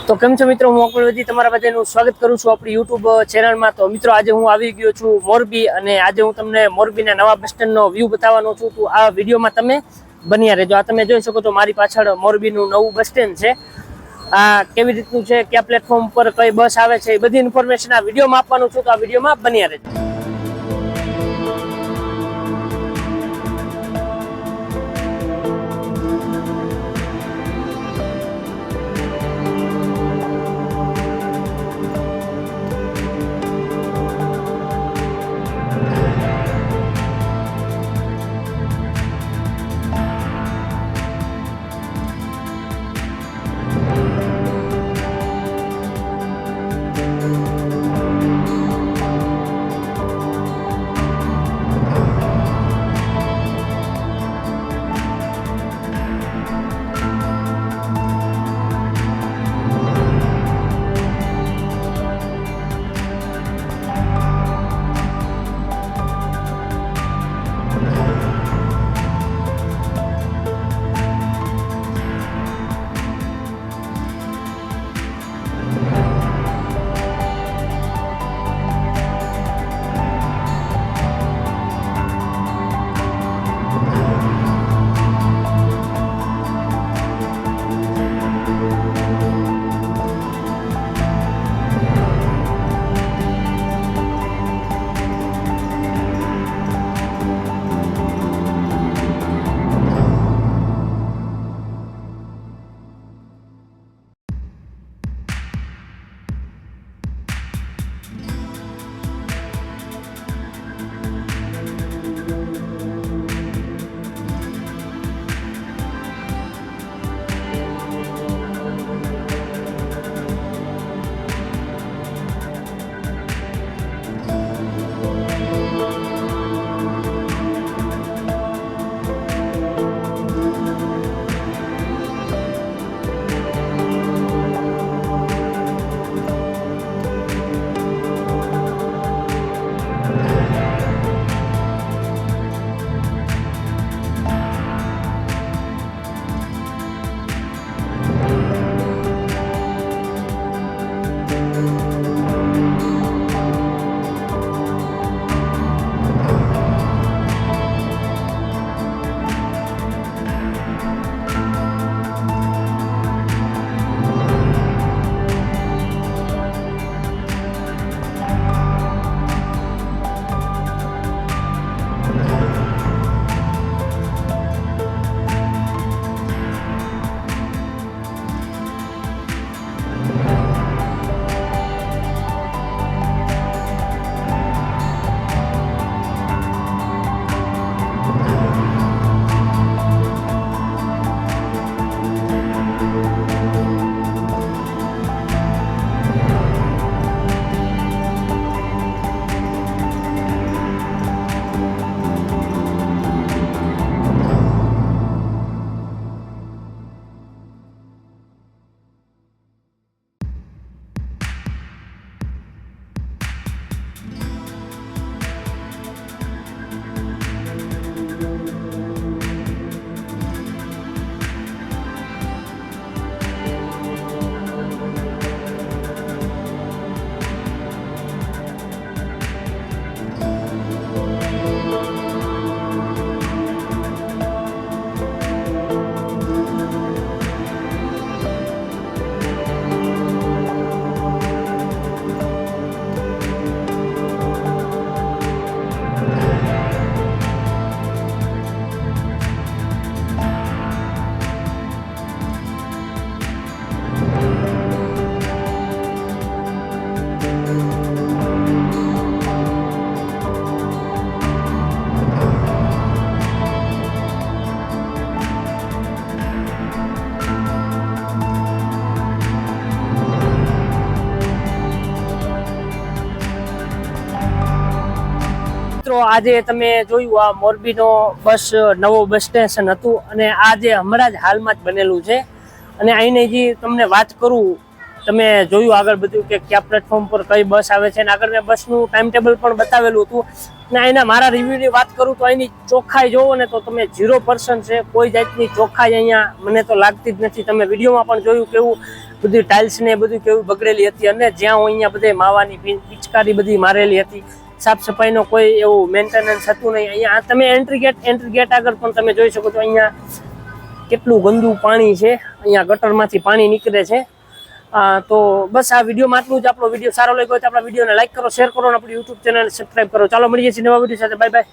તો કેમ છો મિત્રો, હું અકુલ વજી તમારા બધાનું સ્વાગત કરું છું આપણી યુટ્યુબ ચેનલમાં। તો મિત્રો આજે હું આવી ગયો છું મોરબી, અને આજે હું તમને મોરબીના નવા બસ સ્ટેન્ડનો વ્યૂ બતાવવાનો છું। તો આ વિડીયોમાં તમે બન્યા રહેજો। આ તમે જોઈ શકો તો મારી પાછળ મોરબીનું નવું બસ સ્ટેન્ડ છે। આ કેવી રીતનું છે, કયા પ્લેટફોર્મ પર કઈ બસ આવે છે, એ બધી ઇન્ફોર્મેશન આ વિડીયોમાં આપવાનું છું। તો આ વિડીયોમાં બન્યા રહેજો। મિત્રો આજે તમે જોયું આ મોરબીનો નવો બસ સ્ટેશન હતું, અને આજે હમણાં જ હાલમાં જ બનેલું છે। અને અહીંની જે તમને વાત કરું, તમે જોયું આગળ બધું કે કયા પ્લેટફોર્મ પર કઈ બસ આવે છે, અને આગળ મેં બસનું ટાઈમ ટેબલ પણ બતાવેલું હતું। અને એના મારા રિવ્યુની વાત કરું તો અહીંની ચોખ્ખાઈ જોવો ને તો તમે 0% છે, કોઈ જાતની ચોખ્ખાઈ અહીંયા મને તો લાગતી જ નથી। તમે વિડીયોમાં પણ જોયું કેવું બધી ટાઇલ્સ ને બધું કેવું બગડેલી હતી, અને જ્યાં હું અહીંયા બધે માવાની પિચકારી બધી મારેલી હતી, સાફ સફાઈનો કોઈ એવું મેન્ટેનન્સ હતું નહીં. અહીંયા તમે એન્ટ્રી ગેટ આગળ પણ તમે જોઈ શકો છો અહીંયા કેટલું ગંદુ પાણી છે, અહીંયા ગટરમાંથી પાણી નીકળે છે. તો બસ આ વિડીયોમાં આટલું જ. આપણો વિડીયો સારો લાગ્યો હોય તો આપણા વિડીયોને લાઈક કરો, શેર કરો અને આપણી યુટ્યુબ ચેનલ સબસ્ક્રાઈબ કરો. ચાલો મળીએ છીએ નવા વિડીયો સાથે. Bye bye.